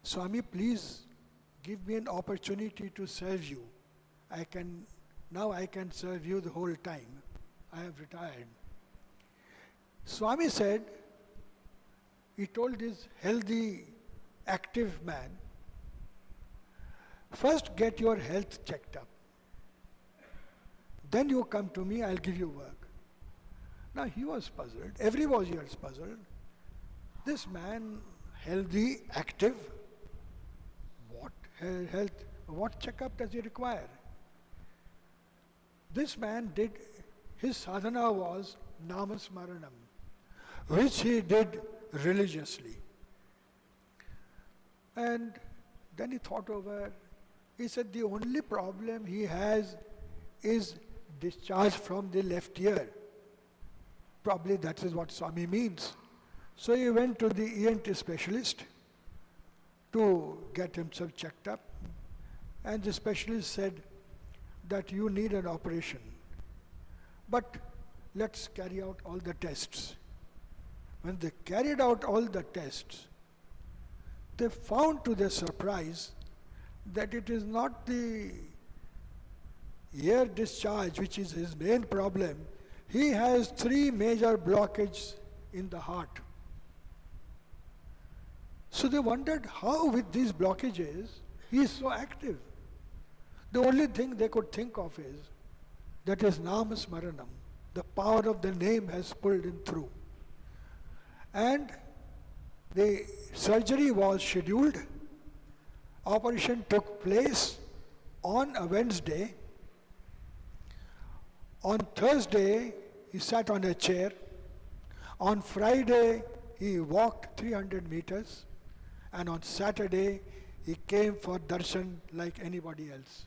Swami, please give me an opportunity to serve you. Now I can serve you the whole time. I have retired. Swami said, he told this healthy, active man, first get your health checked up. Then you come to me, I'll give you work. Now he was puzzled. Everybody was puzzled. This man, healthy, active, what health, what checkup does he require? This man did, his sadhana was namasmaranam, which he did religiously. And then he thought over, he said the only problem he has is discharge from the left ear. Probably that is what Swami means. So he went to the ENT specialist to get himself checked up. And the specialist said that you need an operation. But let's carry out all the tests. When they carried out all the tests, they found to their surprise that it is not the air discharge which is his main problem. He has 3 major blockages in the heart. So they wondered how with these blockages he is so active. The only thing they could think of is that is namasmaranam. The power of the name has pulled him through. And the surgery was scheduled. Operation took place on a Wednesday. On Thursday, he sat on a chair. On Friday, he walked 300 meters. And on Saturday, he came for darshan like anybody else.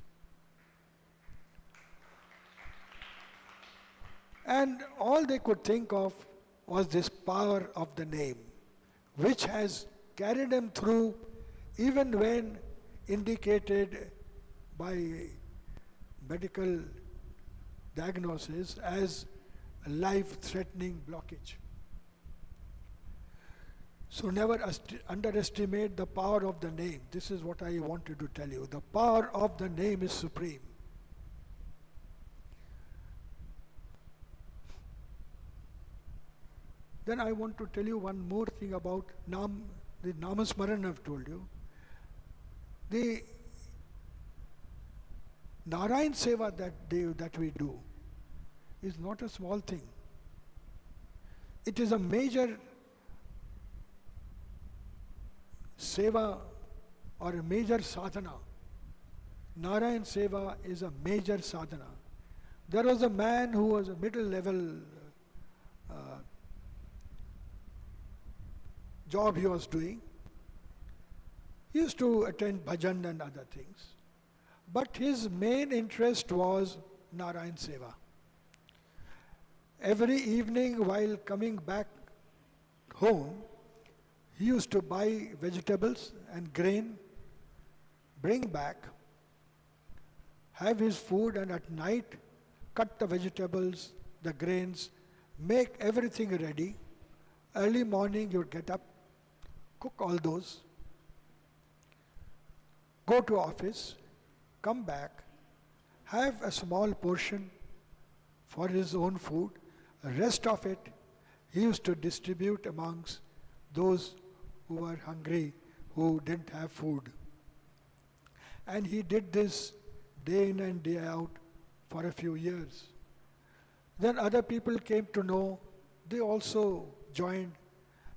And all they could think of was this power of the name, which has carried him through even when indicated by medical diagnosis as a life-threatening blockage. So never underestimate the power of the name. This is what I wanted to tell you. The power of the name is supreme. Then I want to tell you one more thing about the Namasmaran I've told you. The Narayan Seva that we do is not a small thing. It is a major seva or a major sadhana. Narayan Seva is a major sadhana. There was a man who was a middle level job he was doing. He used to attend bhajan and other things. But his main interest was Narayan Seva. Every evening while coming back home, he used to buy vegetables and grain, bring back, have his food, and at night cut the vegetables, the grains, make everything ready. Early morning you would get up, cook all those, go to office, come back, have a small portion for his own food. The rest of it he used to distribute amongst those who were hungry, who didn't have food. And he did this day in and day out for a few years. Then other people came to know, they also joined,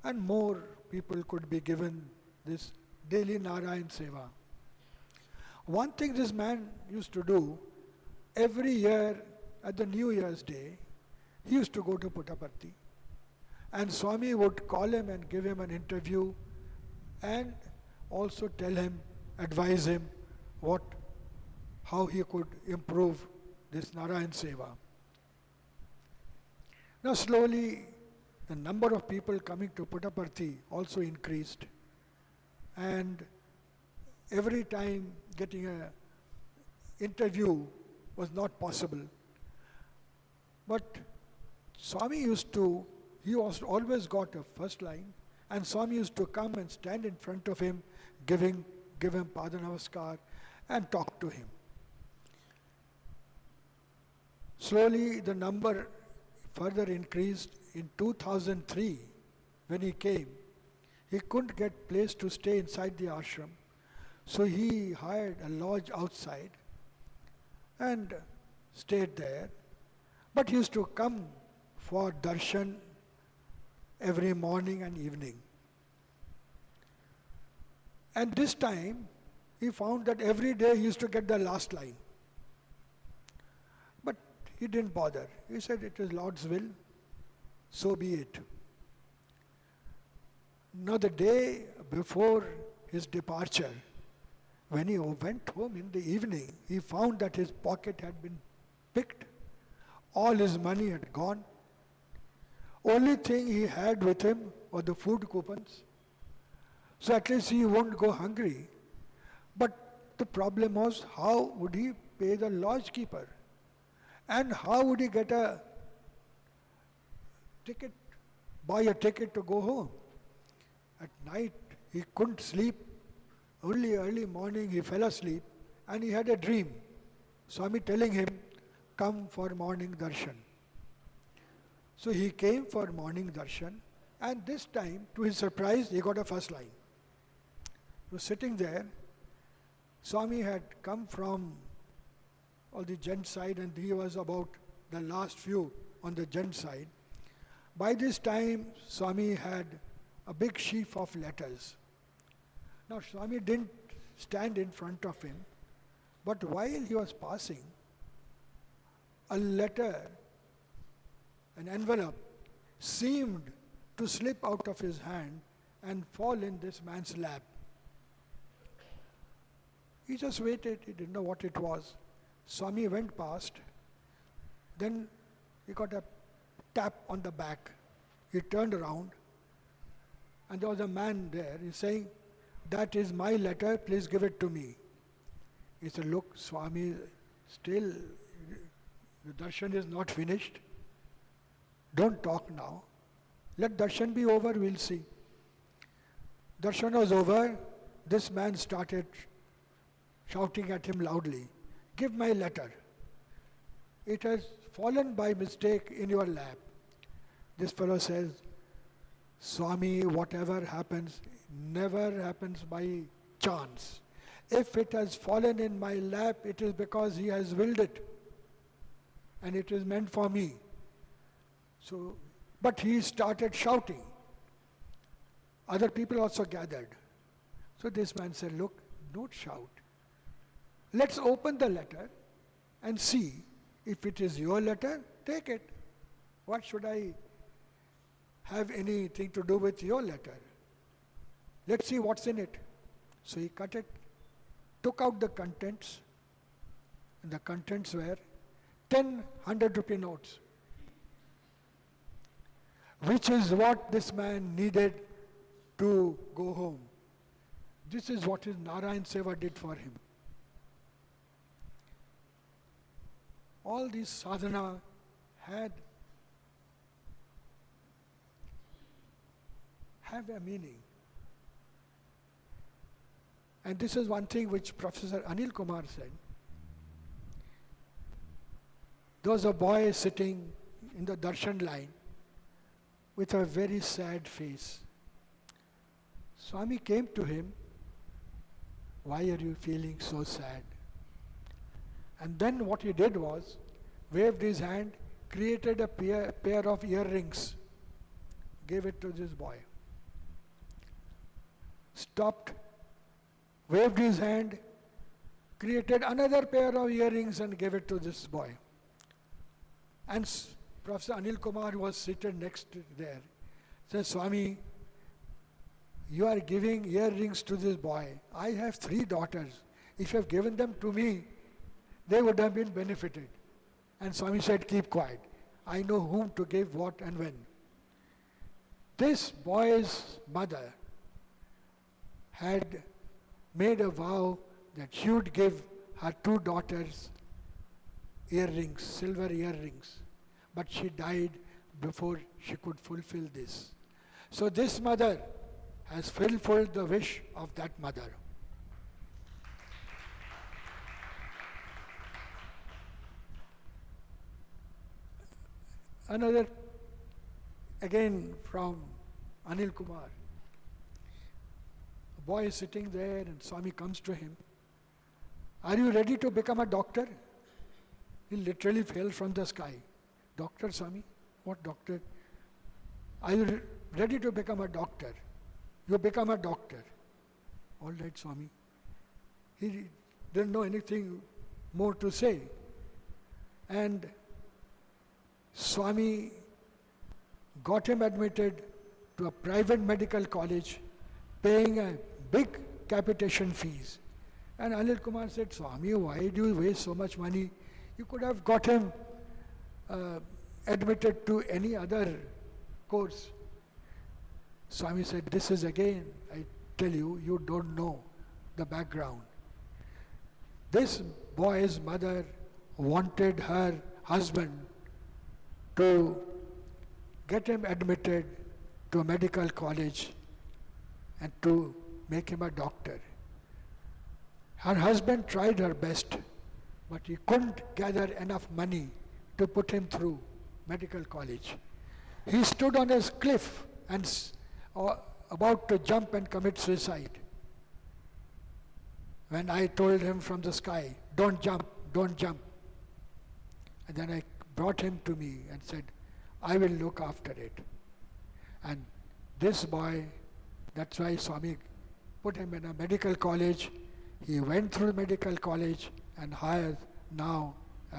and more people could be given this daily Narayan Seva. One thing this man used to do, every year at the New Year's Day, he used to go to Puttaparthi. And Swami would call him and give him an interview and also tell him, advise him how he could improve this Narayan Seva. Now slowly the number of people coming to Puttaparthi also increased, and every time getting an interview was not possible. But Swami he always got a first line, and Swami used to come and stand in front of him, give him Pada Namaskar and talk to him. Slowly the number further increased. In 2003, when he came, he couldn't get place to stay inside the ashram, so he hired a lodge outside and stayed there. But he used to come for darshan every morning and evening. And this time, he found that every day he used to get the last line. But he didn't bother. He said, it is Lord's will, so be it. Now the day before his departure, when he went home in the evening, he found that his pocket had been picked. All his money had gone. Only thing he had with him were the food coupons. So at least he won't go hungry. But the problem was, how would he pay the lodge keeper? And how would he get a ticket, buy a ticket to go home? At night he couldn't sleep. Only early morning he fell asleep and he had a dream. Swami telling him, come for morning darshan. So he came for morning darshan, and this time, to his surprise, he got a first line. He was sitting there. Swami had come from on the gent side, and he was about the last few on the gent side. By this time, Swami had a big sheaf of letters. Now, Swami didn't stand in front of him, but while he was passing, a letter, an envelope, seemed to slip out of his hand and fall in this man's lap. He just waited, he didn't know what it was. Swami went past, then he got a tap on the back. He turned around, and there was a man there. He's saying, that is my letter, please give it to me. He said, look, Swami, still the darshan is not finished. Don't talk now. Let darshan be over, we'll see. Darshan was over. This man started shouting at him loudly, give my letter. It has fallen by mistake in your lap. This fellow says, Swami, whatever happens, never happens by chance. If it has fallen in my lap, it is because he has willed it. And it is meant for me. So, but he started shouting. Other people also gathered. So this man said, look, don't shout. Let's open the letter and see if it is your letter, take it. What should I have anything to do with your letter? Let's see what's in it. So he cut it, took out the contents, and the contents were 10 100-rupee notes, which is what this man needed to go home. This is what his Narayan Seva did for him. all these sadhana have a meaning. And this is one thing which Professor Anil Kumar said. There was a boy sitting in the darshan line with a very sad face. Swami came to him, "Why are you feeling so sad?" And then what he did was, waved his hand, created a pair of earrings, gave it to this boy. Stopped, waved his hand, created another pair of earrings and gave it to this boy. And Professor Anil Kumar, who was seated next to there, said, "Swami, you are giving earrings to this boy. I have 3 daughters. If you have given them to me, they would have been benefited." And Swami said, "Keep quiet. I know whom to give what and when." This boy's mother had made a vow that she would give her 2 daughters earrings, silver earrings. But she died before she could fulfill this. So this mother has fulfilled the wish of that mother. Another, again from Anil Kumar. A boy is sitting there and Swami comes to him. "Are you ready to become a doctor?" He literally fell from the sky. "Doctor, Swami? What doctor?" "Are you ready to become a doctor?" "You become a doctor." "All right, Swami." He didn't know anything more to say. And Swami got him admitted to a private medical college, paying a big capitation fees. And Anil Kumar said, "Swami, why do you waste so much money? You could have got him admitted to any other course." Swami said, "This is again, I tell you, you don't know the background. This boy's mother wanted her husband to get him admitted to a medical college and to make him a doctor. Her husband tried her best, but he couldn't gather enough money to put him through medical college. He stood on a cliff and about to jump and commit suicide. When I told him from the sky, "Don't jump, don't jump." And then I brought him to me and said, "I will look after it." And this boy, that's why Swami put him in a medical college. He went through medical college and has now a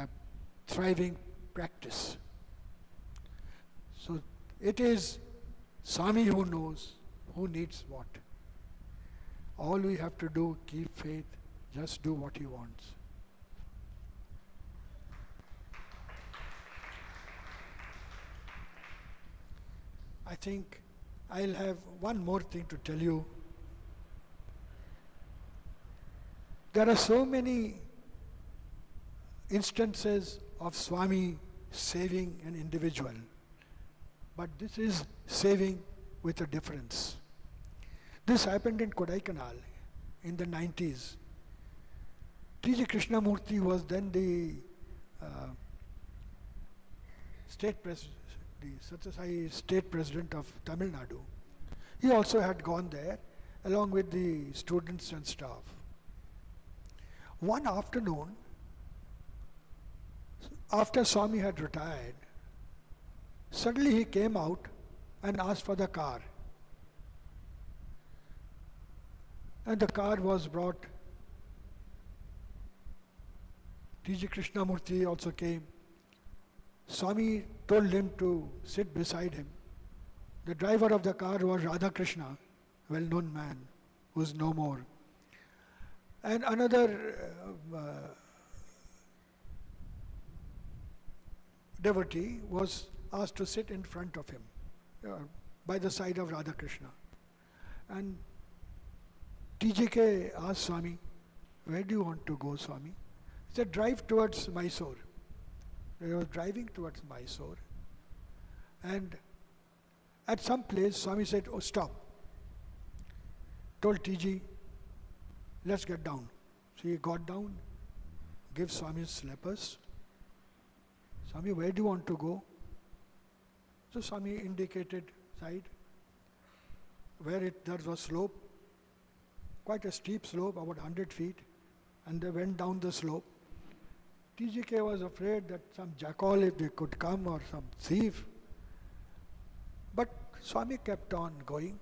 thriving practice. So it is Swami who knows who needs what. All we have to do, keep faith, just do what he wants. I think I'll have one more thing to tell you. There are so many instances of Swami saving an individual, but this is saving with a difference. This happened in Kodaikanal in the 90s. T.G. Krishnamurti was then the Satyasai state president of Tamil Nadu. He also had gone there along with the students and staff. One afternoon, after Swami had retired, suddenly he came out and asked for the car. And the car was brought. T.G. Krishnamurti also came. Swami told him to sit beside him. The driver of the car was Radha Krishna, well-known man, who's no more. And another devotee was asked to sit in front of him, by the side of Radha Krishna. And TGK asked Swami, "Where do you want to go, Swami?" He said, "Drive towards Mysore." They were driving towards Mysore, and at some place Swami said, "Oh, stop." Told TG, "Let's get down." So he got down, gave Swami slippers. "Swami, where do you want to go?" So Swami indicated side where there was slope, quite a steep slope, about 100 feet, and they went down the slope. TGK was afraid that some jackal, if they could come, or some thief. But Swami kept on going.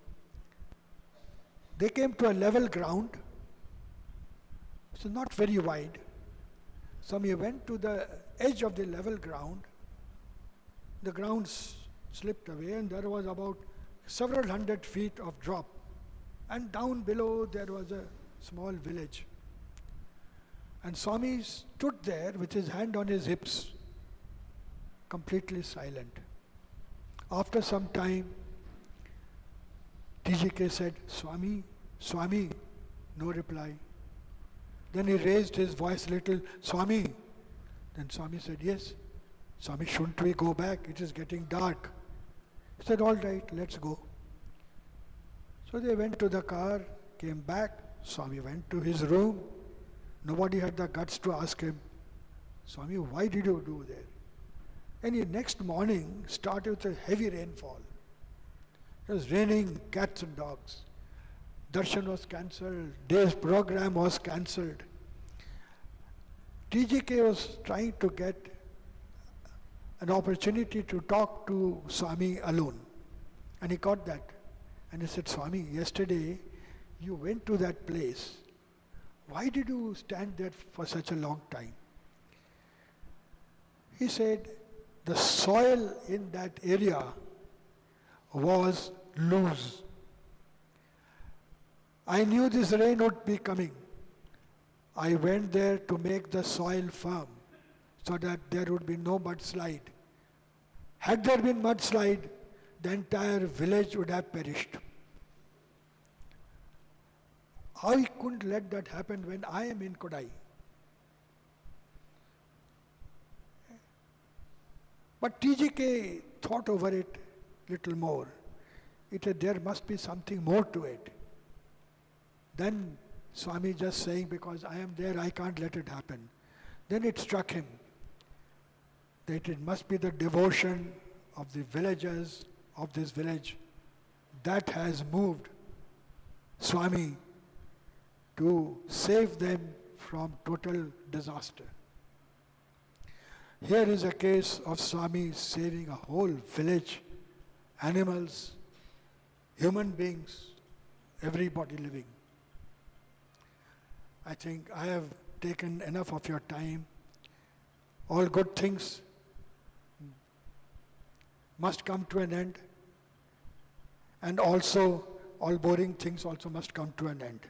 They came to a level ground, so not very wide. Swami went to the edge of the level ground. The ground slipped away, and there was about several hundred feet of drop. And down below there was a small village. And Swami stood there with his hand on his hips, completely silent. After some time, TGK said, "Swami, Swami," no reply. Then he raised his voice a little, "Swami." Then Swami said, "Yes." "Swami, shouldn't we go back? It is getting dark." He said, "All right, let's go." So they went to the car, came back. Swami went to his room. Nobody had the guts to ask him, "Swami, why did you do that?" And the next morning started with a heavy rainfall. It was raining cats and dogs. Darshan was cancelled. Day's program was cancelled. TGK was trying to get an opportunity to talk to Swami alone. And he got that. And he said, "Swami, yesterday you went to that place. Why did you stand there for such a long time?" He said, "The soil in that area was loose. I knew this rain would be coming. I went there to make the soil firm so that there would be no mudslide. Had there been mudslide, the entire village would have perished. I couldn't let that happen when I am in Kodai." But TGK thought over it little more. It said there must be something more to it. Then Swami just saying, "Because I am there, I can't let it happen." Then it struck him that it must be the devotion of the villagers of this village that has moved Swami to save them from total disaster. Here is a case of Swami saving a whole village, animals, human beings, everybody living. I think I have taken enough of your time. All good things must come to an end, and also all boring things also must come to an end.